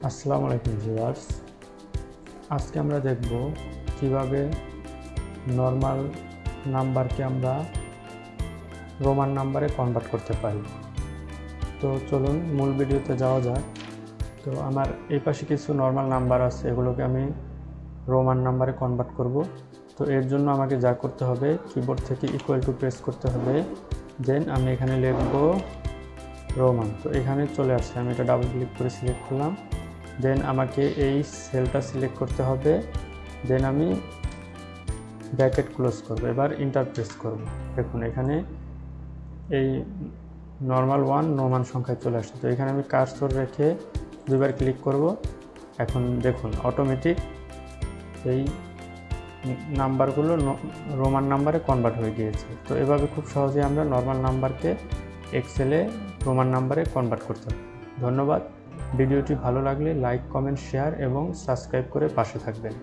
আসসালামু আলাইকুম ভিউয়ার্স, আজকে আমরা দেখব কিভাবে নর্মাল নাম্বারকে আমরা রোমান নাম্বারে কনভার্ট করতে পারি। তো চলুন মূল ভিডিওতে যাওয়া যাক। তো আমার এই পাশে কিছু নর্মাল নাম্বার আছে, এগুলোকে আমি রোমান নাম্বারে কনভার্ট করব। তো এর জন্য আমাকে যা করতে হবে, কিবোর্ড থেকে ইকুয়াল টু প্রেস করতে হবে, দেন আমি এখানে লিখব রোমান। তো এখানে চলে আসছে, আমি এটা ডাবল ক্লিক করে সিলেক্ট করলাম। দেন আমাকে এই সেলটা সিলেক্ট করতে হবে, দেন আমি ব্র্যাকেট ক্লোজ করব। এবার ইন্টার প্রেস করব। দেখুন এখানে এই নর্মাল ওয়ান রোমান সংখ্যায় চলে আসছে। তো এখানে আমি কার্সর রেখে দুইবার ক্লিক করব। এখন দেখুন অটোমেটিক এই নাম্বারগুলো রোমান নাম্বারে কনভার্ট হয়ে গিয়েছে। তো এভাবে খুব সহজেই আমরা নর্মাল নাম্বারকে এক্সেলে রোমান নাম্বারে কনভার্ট করতে পারি। ধন্যবাদ। ভিডিওটি ভালো লাগলে লাইক, কমেন্ট, শেয়ার এবং সাবস্ক্রাইব করে পাশে থাকবেন।